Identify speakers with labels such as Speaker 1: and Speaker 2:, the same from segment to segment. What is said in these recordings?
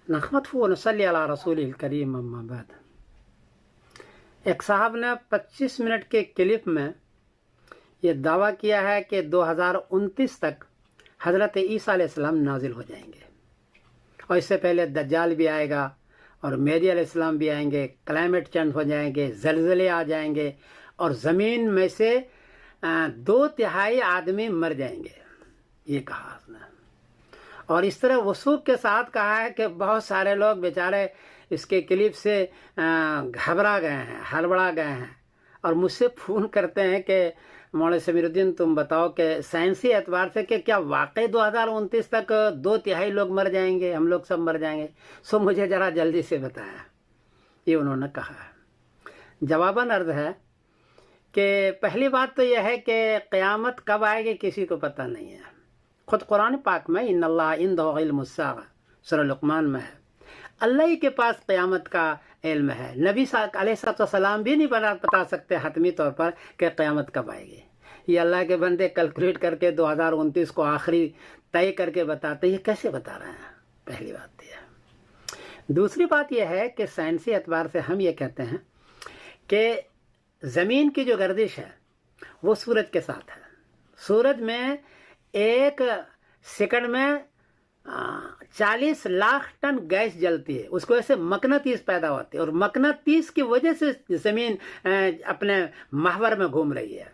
Speaker 1: نحمده ونصلی علی رسول الکریم اما بعد۔ ایک صاحب نے 25 منٹ کے کلپ میں یہ دعویٰ کیا ہے کہ 2029 تک حضرت عیسیٰ علیہ السلام نازل ہو جائیں گے، اور اس سے پہلے دجال بھی آئے گا اور مہدی علیہ السلام بھی آئیں گے، کلائمیٹ چینج ہو جائیں گے، زلزلے آ جائیں گے، اور زمین میں سے 2/3 آدمی مر جائیں گے، یہ کہا اس نے۔ اور اس طرح وثوق کے ساتھ کہا ہے کہ بہت سارے لوگ بیچارے اس کے کلپ سے گھبرا گئے ہیں، ہڑبڑا گئے ہیں، اور مجھ سے فون کرتے ہیں کہ مولانا سمیر الدین تم بتاؤ کہ سائنسی اعتبار سے کہ کیا واقعی 2029 تک 2/3 لوگ مر جائیں گے، ہم لوگ سب مر جائیں گے؟ سو مجھے ذرا جلدی سے بتایا، یہ انہوں نے کہا ہے۔ جواباً عرض ہے کہ پہلی بات تو یہ ہے کہ قیامت کب آئے گی کسی کو پتہ نہیں ہے۔ خود قرآن پاک میں ان اللہ عنده علم الساعہ سورہ لقمان میں ہے، اللہ ہی کے پاس قیامت کا علم ہے۔ نبی علیہ السلام بھی نہیں بتا سکتے حتمی طور پر کہ قیامت کب آئے گی۔ یہ اللہ کے بندے کیلکولیٹ کر کے 2029 کو آخری طے کر کے بتاتے، یہ کیسے بتا رہے ہیں؟ پہلی بات یہ ہے۔ دوسری بات یہ ہے کہ سائنسی اعتبار سے ہم یہ کہتے ہیں کہ زمین کی جو گردش ہے وہ سورج کے ساتھ ہے۔ سورج میں 1 سیکنڈ میں 40 لاکھ ٹن گیس جلتی ہے، اس کو ایسے مقناطیس پیدا ہوتی ہے، اور مقناطیس کی وجہ سے زمین اپنے محور میں گھوم رہی ہے۔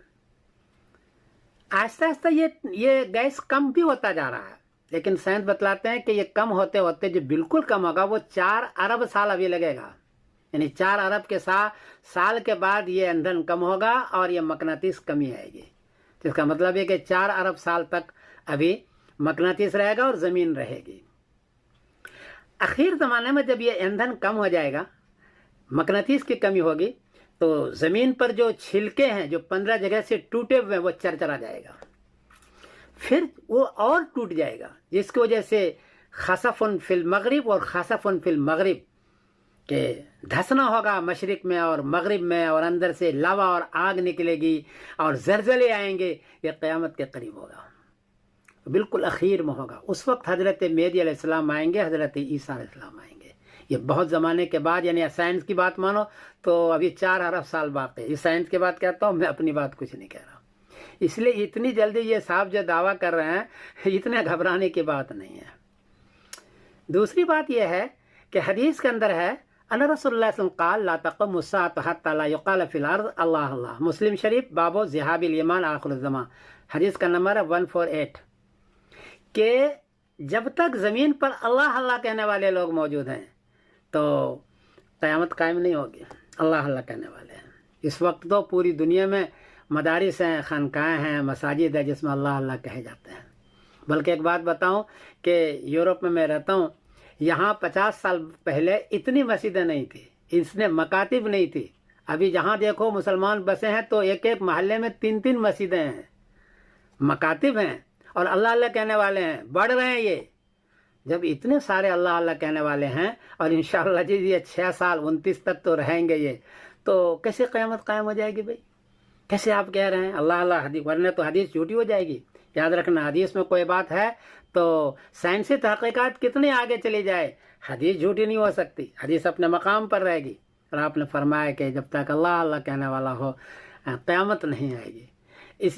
Speaker 1: آہستہ آہستہ یہ گیس کم بھی ہوتا جا رہا ہے، لیکن سائنس بتلاتے ہیں کہ یہ کم ہوتے ہوتے جو بالکل کم ہوگا وہ 4 ارب سال ابھی لگے گا، یعنی 4 ارب کے سال کے بعد یہ ایندھن کم ہوگا اور یہ مقناطیس کمی آئے گی۔ جس کا مطلب ہے کہ 4 ارب سال تک ابھی مقناطیس رہے گا اور زمین رہے گی۔ اخیر زمانے میں جب یہ ایندھن کم ہو جائے گا، مقناطیس کی کمی ہوگی، تو زمین پر جو چھلکے ہیں جو 15 جگہ سے ٹوٹے ہوئے ہیں وہ چرچرا جائے گا، پھر وہ اور ٹوٹ جائے گا، جس کی وجہ سے خسف فی المغرب اور خسف فی المغرب کہ دھسنا ہوگا مشرق میں اور مغرب میں، اور اندر سے لاوا اور آگ نکلے گی اور زلزلے آئیں گے۔ یہ قیامت کے قریب ہوگا، بالکل اخیر میں ہوگا۔ اس وقت حضرت مہدی علیہ السلام آئیں گے، حضرت عیسیٰ علیہ السلام آئیں گے۔ یہ بہت زمانے کے بعد، یعنی سائنس کی بات مانو تو ابھی 4 ارب سال باقی ہے۔ یہ سائنس کی بات کہتا ہوں، میں اپنی بات کچھ نہیں کہہ رہا ہوں۔ اس لیے اتنی جلدی یہ صاحب جو دعویٰ کر رہے ہیں، اتنے گھبرانے کی بات نہیں ہے۔ دوسری بات یہ ہے کہ حدیث کے اندر ہے ان رسول اللہ صلی اللہ علیہ وسلم قال لا تقوم الساعة حتى لا يقال في الارض اللہ اللہ، مسلم شریف باب ذهاب الایمان آخر الزمان، حدیث کا نمبر ہے 148، کہ جب تک زمین پر اللہ اللہ کہنے والے لوگ موجود ہیں تو قیامت قائم نہیں ہوگی۔ اللہ اللہ کہنے والے ہیں اس وقت تو پوری دنیا میں مدارس ہیں، خانقاہیں ہیں، مساجد ہیں جس میں اللہ اللہ کہے جاتے ہیں۔ بلکہ ایک بات بتاؤں کہ یورپ میں رہتا ہوں، یہاں 50 سال پہلے اتنی مسجدیں نہیں تھی، اس نے مکاتب نہیں تھی۔ ابھی جہاں دیکھو مسلمان بسے ہیں تو ایک محلے میں 3 مسجدیں ہیں، مکاتب ہیں، اور اللہ اللہ کہنے والے ہیں، بڑھ رہے ہیں یہ۔ جب اتنے سارے اللہ اللہ کہنے والے ہیں، اور انشاءاللہ جی یہ 6 سال 29 تک تو رہیں گے یہ، تو کیسے قیامت قائم ہو جائے گی بھائی؟ کیسے آپ کہہ رہے ہیں اللہ اللہ حدیث؟ ورنہ تو حدیث جھوٹی ہو جائے گی۔ یاد رکھنا، حدیث میں کوئی بات ہے تو سائنسی تحقیقات کتنے آگے چلی جائے، حدیث جھوٹی نہیں ہو سکتی، حدیث اپنے مقام پر رہے گی۔ اور آپ نے فرمایا کہ جب تک اللہ اللہ کہنے والا ہو قیامت نہیں آئے گی۔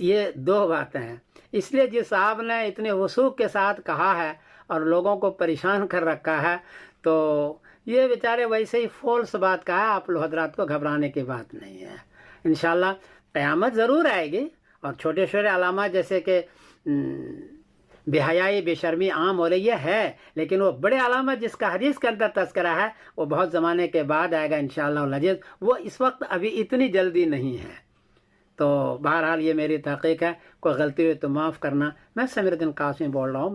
Speaker 1: یہ 2 باتیں ہیں۔ اس لیے جس صاحب نے اتنے وثوق کے ساتھ کہا ہے اور لوگوں کو پریشان کر رکھا ہے، تو یہ بیچارے ویسے ہی فالس بات کہا ہے، آپ لوگ حضرات کو گھبرانے کی بات نہیں ہے۔ انشاءاللہ قیامت ضرور آئے گی، اور چھوٹے چھوٹے علامات جیسے کہ بے حیائی بے شرمی عام ہو رہی ہے، لیکن وہ بڑے علامت جس کا حدیث کے اندر تذکرہ ہے وہ بہت زمانے کے بعد آئے گا انشاءاللہ العزیز، وہ اس وقت ابھی اتنی جلدی نہیں ہے۔ تو بہرحال یہ میری تحقیق ہے، کوئی غلطی ہوئی تو معاف کرنا۔ میں سمیر الدین قاسمی بول رہا ہوں۔